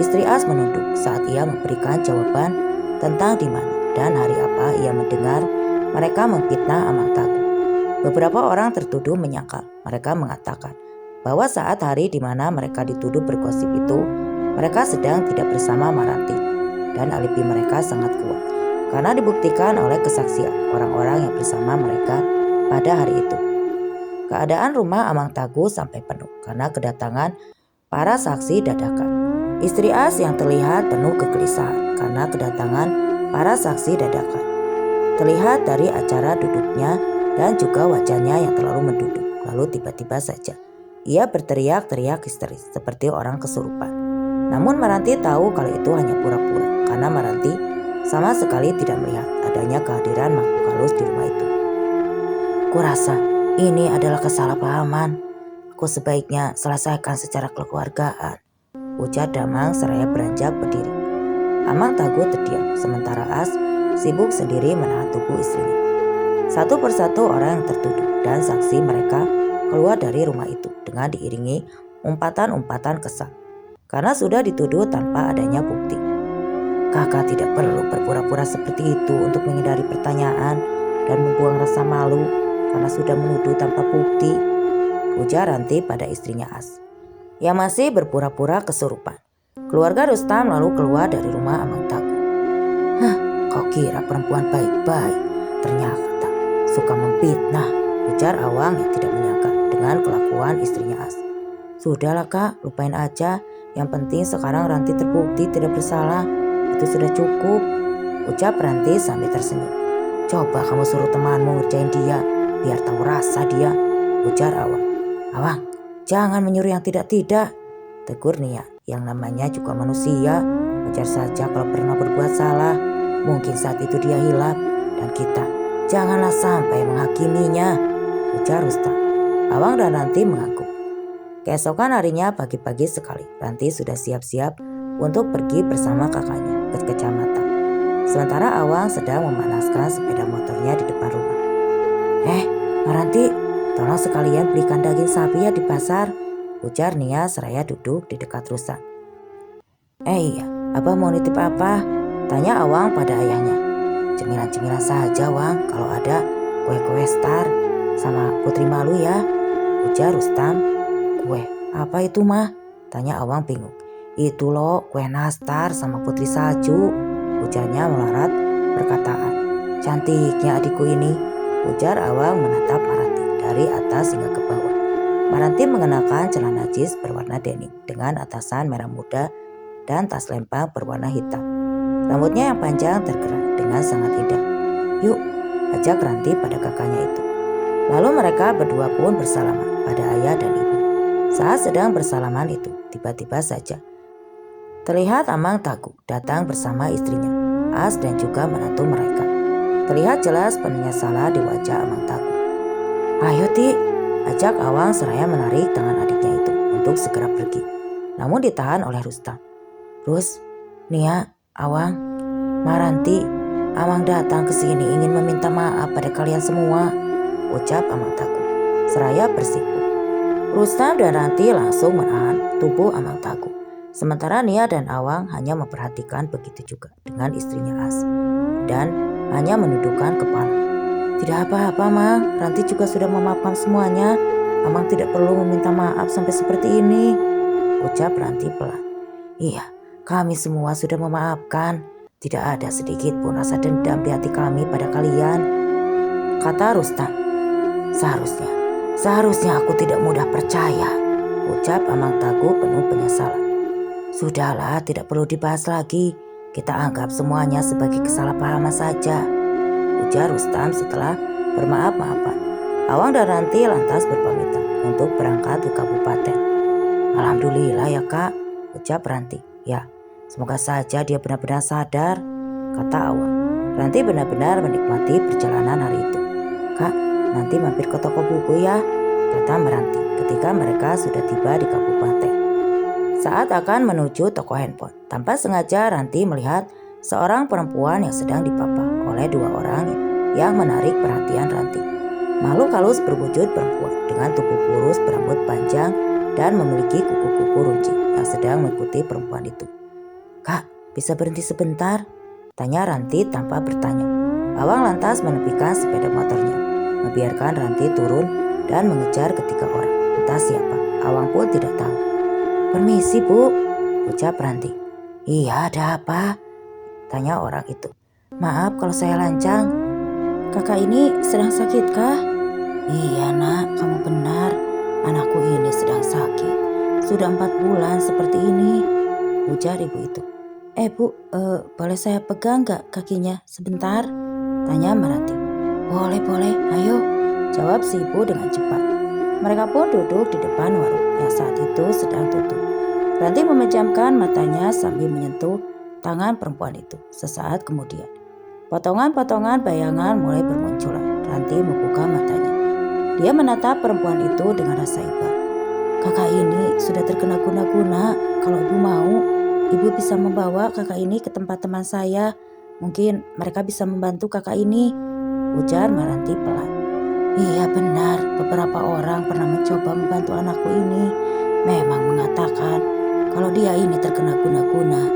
Istri As menunduk saat ia memberikan jawaban tentang di mana dan hari apa ia mendengar mereka memfitnah Amang Tangguh. Beberapa orang tertuduh menyangkal. Mereka mengatakan bahwa saat hari di mana mereka dituduh bergosip itu, mereka sedang tidak bersama Maranti, dan alibi mereka sangat kuat karena dibuktikan oleh kesaksian orang-orang yang bersama mereka pada hari itu. Keadaan rumah Amang Tangguh sampai penuh karena kedatangan para saksi dadakan. Istri As yang terlihat penuh kegelisahan karena kedatangan para saksi dadakan. Terlihat dari acara duduknya dan juga wajahnya yang terlalu menduduk. Lalu tiba-tiba saja ia berteriak-teriak histeris seperti orang kesurupan. Namun Maranti tahu kalau itu hanya pura-pura karena Maranti sama sekali tidak melihat adanya kehadiran makhluk halus di rumah itu. Kurasa ini adalah kesalahpahaman. Aku sebaiknya selesaikan secara kekeluargaan, ujar Damang seraya beranjak berdiri. Amang Tangguh terdiam sementara As sibuk sendiri menahan tubuh istrinya. Satu persatu orang yang tertuduh dan saksi mereka keluar dari rumah itu dengan diiringi umpatan-umpatan kesal karena sudah dituduh tanpa adanya bukti. Kakak tidak perlu berpura-pura seperti itu untuk menghindari pertanyaan dan membuang rasa malu karena sudah menuduh tanpa bukti, ujar Ranti pada istrinya As yang masih berpura-pura kesurupan. Keluarga Rustam lalu keluar dari rumah Amang Tangguh. Hah, kau kira perempuan baik-baik, ternyata suka memfitnah, ujar Awang yang tidak menyangka dengan kelakuan istrinya As. Sudahlah kak, lupain aja. Yang penting sekarang Ranti terbukti tidak bersalah. Itu sudah cukup, ucap Ranti sambil tersenyum. Coba kamu suruh temanmu ngerjain dia, biar tahu rasa dia, ujar Awang. Awang, jangan menyuruh yang tidak-tidak, tegur Nia. Yang namanya juga manusia, wajar saja kalau pernah berbuat salah. Mungkin saat itu dia hilaf dan kita janganlah sampai menghakiminya, ujar Rustam. Awang dan Ranti mengangguk. Keesokan harinya pagi-pagi sekali, Ranti sudah siap-siap untuk pergi bersama kakaknya ke kecamatan. Sementara Awang sedang memanaskan sepeda motornya di depan rumah. Ranti, tolong sekalian belikan daging sapi ya di pasar, ujar Nia seraya duduk di dekat Rustam. Iya, abah mau nitip apa? Tanya Awang pada ayahnya. Cemilan-cemilan saja Wang, kalau ada kue-kue star sama putri malu ya, ujar Rustam. Kue, apa itu mah? Tanya Awang bingung. Itu loh kue nastar sama putri salju, ujarnya melarat perkataan. Cantiknya adikku ini, ujar Awang menatap Maranti dari atas hingga ke bawah. Maranti mengenakan celana jeans berwarna denim dengan atasan merah muda dan tas lempang berwarna hitam. Rambutnya yang panjang tergerak dengan sangat indah. Yuk, ajak Ranti pada kakaknya itu. Lalu mereka berdua pun bersalaman pada ayah dan ibu. Saat sedang bersalaman itu, tiba-tiba saja terlihat Amang Taku datang bersama istrinya, As dan juga menantu mereka. Terlihat jelas penyesalan di wajah Amang Taku. "Ayo Ti," ajak Awang seraya menarik tangan adiknya itu untuk segera pergi. Namun ditahan oleh Rustam. "Rus, Nia, Awang, Maranti, Amang datang ke sini ingin meminta maaf pada kalian semua," ucap Amang Taku seraya bersimpuh. Rustam dan Ranti langsung menahan tubuh Amang Taku. Sementara Nia dan Awang hanya memperhatikan begitu juga dengan istrinya As dan hanya menundukkan kepala. "Tidak apa-apa, Mang. Ranti juga sudah memaafkan semuanya. Amang tidak perlu meminta maaf sampai seperti ini," ucap Ranti pelan. "Iya, kami semua sudah memaafkan. Tidak ada sedikit pun rasa dendam di hati kami pada kalian," kata Rustam. Seharusnya aku tidak mudah percaya," ucap Amang Taku penuh penyesalan. "Sudahlah, tidak perlu dibahas lagi. Kita anggap semuanya sebagai kesalahpahaman saja," ujar Rustam setelah bermaaf-maafan. Awang dan Ranti lantas berpamitan untuk berangkat ke kabupaten. "Alhamdulillah ya Kak," ucap Ranti. "Ya, semoga saja dia benar-benar sadar," kata Awang. Ranti benar-benar menikmati perjalanan hari itu. "Kak, nanti mampir ke toko buku ya," kata Meranti ketika mereka sudah tiba di kabupaten. Saat akan menuju toko handphone, tanpa sengaja Ranti melihat seorang perempuan yang sedang dipapa oleh dua orang yang menarik perhatian Ranti. Makhluk halus berwujud perempuan dengan tubuh kurus berambut panjang dan memiliki kuku-kuku runcing yang sedang mengikuti perempuan itu. "Kak, bisa berhenti sebentar?" tanya Ranti tanpa bertanya. Awang lantas menepikan sepeda motornya, membiarkan Ranti turun dan mengejar ketiga orang. Entah siapa, Awang pun tidak tahu. "Permisi Bu," ucap Ranti. "Iya, ada apa?" tanya orang itu. "Maaf kalau saya lancang. Kakak ini sedang sakit kah?" "Iya nak, kamu benar. Anakku ini sedang sakit. Sudah 4 bulan seperti ini," ujar ibu itu. Bu, boleh saya pegang gak kakinya sebentar?" tanya Meranti. Boleh, ayo," jawab si ibu dengan cepat. Mereka pun duduk di depan warung yang saat itu sedang tutup. Ranti memejamkan matanya sambil menyentuh tangan perempuan itu. Sesaat kemudian, potongan-potongan bayangan mulai bermunculan. Ranti membuka matanya. Dia menatap perempuan itu dengan rasa iba. "Kakak ini sudah terkena guna-guna. Kalau ibu mau, ibu bisa membawa kakak ini ke tempat teman saya. Mungkin mereka bisa membantu kakak ini," ujar Maranti pelan. "Iya benar, beberapa orang pernah mencoba membantu anakku ini. Memang mengatakan kalau dia ini terkena guna-guna.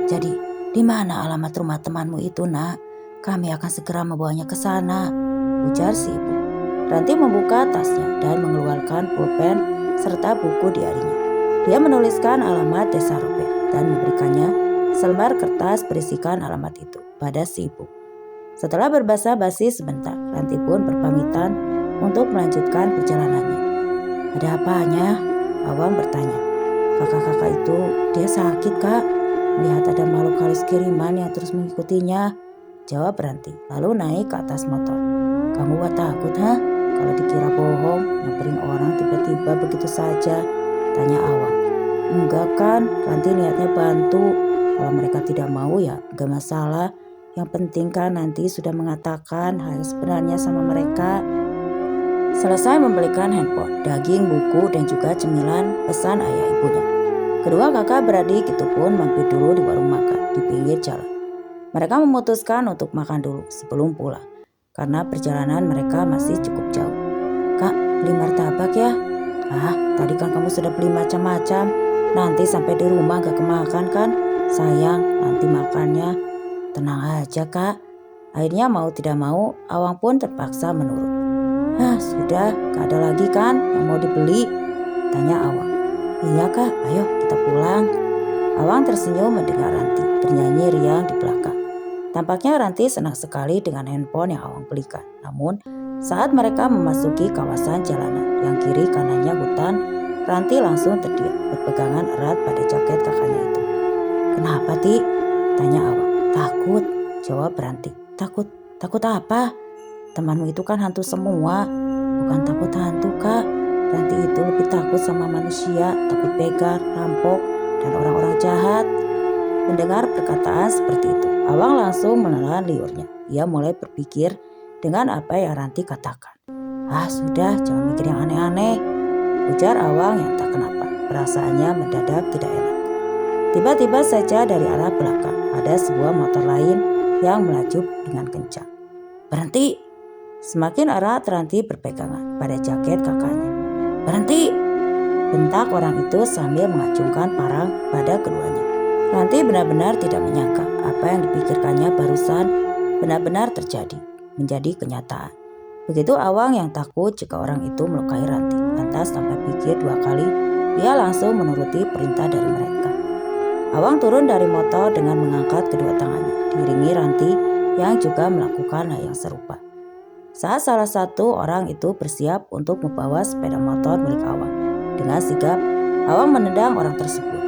Jadi, di mana alamat rumah temanmu itu, Nak? Kami akan segera membawanya ke sana," ujar si ibu. Ranti membuka tasnya dan mengeluarkan pulpen serta buku diarinya. Dia menuliskan alamat desa Robert dan memberikannya selembar kertas berisikan alamat itu pada si ibu. Setelah berbasa-basi sebentar, Ranti pun berpamitan untuk melanjutkan perjalanannya. "Ada apanya?" Awang bertanya. "Kakak-kakak itu dia sakit Kak. Melihat ada makhluk halus kiriman yang terus mengikutinya," jawab Ranti lalu naik ke atas motor. "Kamu buat takut ha? Kalau dikira bohong, nyamperin orang tiba-tiba begitu saja?" tanya Awang. "Enggak kan, Ranti niatnya bantu. Kalau mereka tidak mau ya enggak masalah. Yang penting kan nanti sudah mengatakan hal yang sebenarnya sama mereka." Selesai membelikan handphone, daging, buku, dan juga cemilan pesan ayah ibunya. Kedua kakak beradik itu pun mampir dulu di warung makan di pinggir jalan. Mereka memutuskan untuk makan dulu sebelum pulang, karena perjalanan mereka masih cukup jauh. "Kak, beli martabak ya?" "Ah, tadi kan kamu sudah beli macam-macam. Nanti sampai di rumah gak kemakan kan? Sayang, nanti makannya." "Tenang aja Kak." Akhirnya mau tidak mau, Awang pun terpaksa menurut. Sudah, gak ada lagi kan yang mau dibeli?" tanya Awang. "Iya Kak, ayo kita pulang." Awang tersenyum mendengar Ranti bernyanyi riang di belakang. Tampaknya Ranti senang sekali dengan handphone yang Awang belikan. Namun, saat mereka memasuki kawasan jalanan yang kiri kanannya hutan, Ranti langsung terdiam berpegangan erat pada jaket kakaknya itu. "Kenapa Ti?" tanya Awang. "Takut," jawab Ranti. Takut apa? Temanmu itu kan hantu semua," bukan takut hantu, Kak. Ranti itu lebih takut sama manusia, takut begal, rampok, dan orang-orang jahat. Mendengar perkataan seperti itu, Awang langsung menelan liurnya. Ia mulai berpikir dengan apa yang Ranti katakan. "Ah sudah, jangan mikir yang aneh-aneh," ujar Awang yang tak kenapa. Perasaannya mendadak tidak enak. Tiba-tiba saja dari arah belakang ada sebuah motor lain yang melaju dengan kencang. "Berhenti!" Semakin erat Ranti berpegangan pada jaket kakaknya. "Berhenti!" bentak orang itu sambil mengacungkan parang pada keduanya. Ranti benar-benar tidak menyangka apa yang dipikirkannya barusan benar-benar terjadi, menjadi kenyataan. Begitu Awang yang takut jika orang itu melukai Ranti. Lantas tanpa pikir dua kali, ia langsung menuruti perintah dari mereka. Awang turun dari motor dengan mengangkat kedua tangannya, diiringi Ranti yang juga melakukan hal yang serupa. Saat salah satu orang itu bersiap untuk membawa sepeda motor milik Awang, dengan sigap Awang menendang orang tersebut.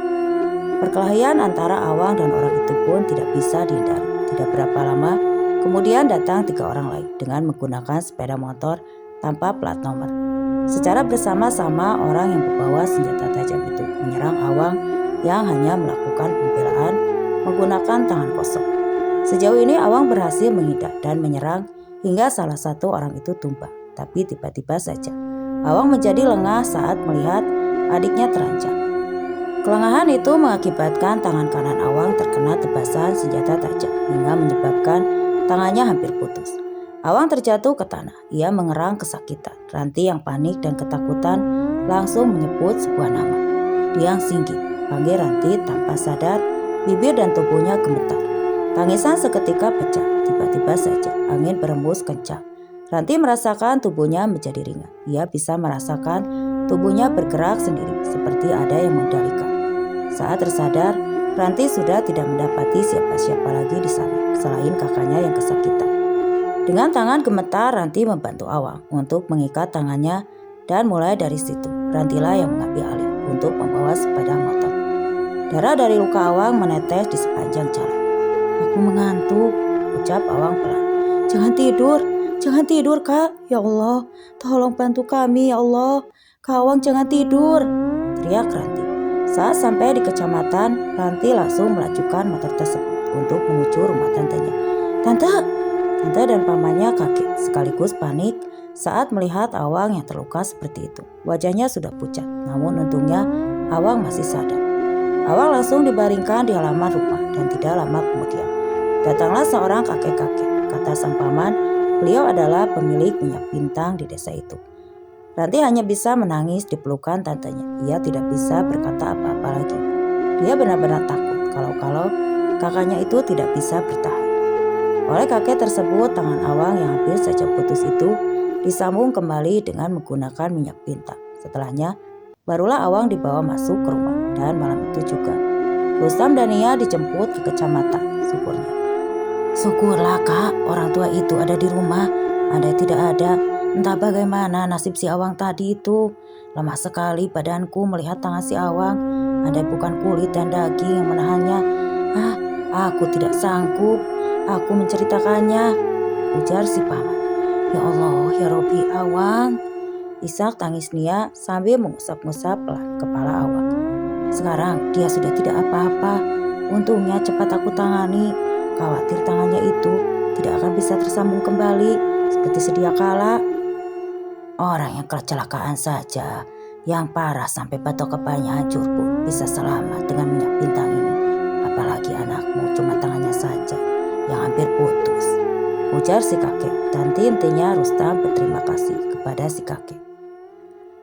Perkelahian antara Awang dan orang itu pun tidak bisa dihindari. Tidak berapa lama, kemudian datang 3 orang lain dengan menggunakan sepeda motor tanpa plat nomor. Secara bersama-sama orang yang membawa senjata tajam itu menyerang Awang yang hanya melakukan pembelaan menggunakan tangan kosong. Sejauh ini Awang berhasil menghindar dan menyerang hingga salah satu orang itu tumbang. Tapi tiba-tiba saja Awang menjadi lengah saat melihat adiknya terancam. Kelengahan itu mengakibatkan tangan kanan Awang terkena tebasan senjata tajam hingga menyebabkan tangannya hampir putus. Awang terjatuh ke tanah. Ia mengerang kesakitan. Ranti yang panik dan ketakutan langsung menyebut sebuah nama. "Diang Singgi," panggil Ranti tanpa sadar. Bibir dan tubuhnya gemetar. Tangisan seketika pecah. Tiba-tiba saja angin berembus kencang. Ranti merasakan tubuhnya menjadi ringan. Ia bisa merasakan tubuhnya bergerak sendiri seperti ada yang mengendalikan. Saat tersadar, Ranti sudah tidak mendapati siapa-siapa lagi di sana selain kakaknya yang kesakitan. Dengan tangan gemetar, Ranti membantu Awang untuk mengikat tangannya dan mulai dari situ Rantilah yang mengambil alih untuk membawa sepeda motor. Darah dari luka Awang menetes di sepanjang jalan. "Aku mengantuk," ucap Awang pelan. Jangan tidur Kak, ya Allah, tolong bantu kami ya Allah, Kak Awang jangan tidur," teriak Ranti. Saat sampai di kecamatan, Ranti langsung melajukan motor tersebut untuk menuju rumah tantenya. Tante dan pamannya kaget sekaligus panik saat melihat Awang yang terluka seperti itu. Wajahnya sudah pucat, namun untungnya Awang masih sadar. Awang langsung dibaringkan di halaman rumah dan tidak lama kemudian datanglah seorang kakek-kakek. Kata sang paman, beliau adalah pemilik minyak bintang di desa itu. Ranti hanya bisa menangis di pelukan tantenya. Ia tidak bisa berkata apa-apa lagi. Dia benar-benar takut kalau kakaknya itu tidak bisa bertahan. Oleh kakek tersebut, tangan Awang yang hampir saja putus itu disambung kembali dengan menggunakan minyak bintang. Setelahnya, barulah Awang dibawa masuk ke rumah. Dan malam itu juga, Rustam dan Nia dijemput ke kecamatan. Syukurlah Kak, orang tua itu ada di rumah. Andai tidak ada, entah bagaimana nasib si Awang tadi itu. Lemah sekali badanku melihat tangan si Awang. Andai bukan kulit dan daging yang menahannya. Aku tidak sanggup. Aku menceritakannya, ujar si paman. Ya Allah, ya Robi, Awang. Isak tangis Nia sambil mengusap-ngusap kepala Awang. Sekarang dia sudah tidak apa-apa. Untungnya cepat aku tangani. Khawatir tangannya itu tidak akan bisa tersambung kembali seperti sedia kala. Orang yang kecelakaan saja, yang parah sampai batok kepalanya hancur pun bisa selamat dengan minyak bintang ini. Apalagi anakmu cuma tangannya saja yang hampir putus, ujar si kakek. Dan intinya Rustam berterima kasih kepada si kakek.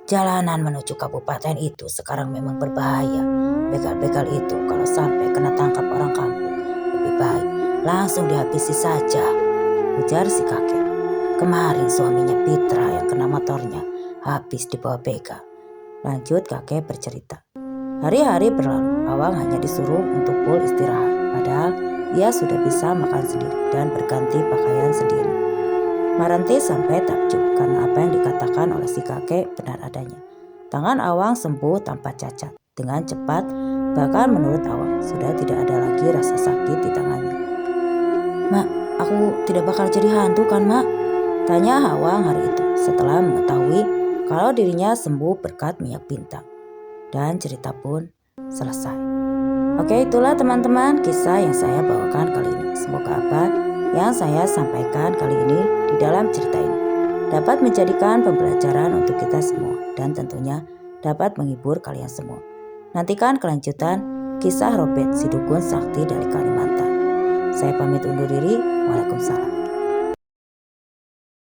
Jalanan menuju kabupaten itu sekarang memang berbahaya. Begal-begal itu kalau sampai kena tangkap orang kampung, lebih baik langsung dihabisi saja, ujar si kakek. Kemarin suaminya Pitra yang kena motornya habis dibawa begal, lanjut kakek bercerita. Hari-hari berlalu, Awang hanya disuruh untuk full istirahat. Padahal ia sudah bisa makan sendiri dan berganti pakaian sendiri. Maranti sampai takjub karena apa yang dikatakan oleh si kakek benar adanya. Tangan Awang sembuh tanpa cacat dengan cepat, bahkan menurut Awang sudah tidak ada lagi rasa sakit di tangannya. Mak, aku tidak bakal jadi hantu kan Mak? Tanya Hawang hari itu setelah mengetahui kalau dirinya sembuh berkat minyak bintang. Dan cerita pun selesai. Oke, itulah teman-teman kisah yang saya bawakan kali ini. Semoga apa yang saya sampaikan kali ini di dalam cerita ini dapat menjadikan pembelajaran untuk kita semua dan tentunya dapat menghibur kalian semua. Nantikan kelanjutan kisah Robert si dukun sakti dari Kalimantan. Saya pamit undur diri. Waalaikumsalam.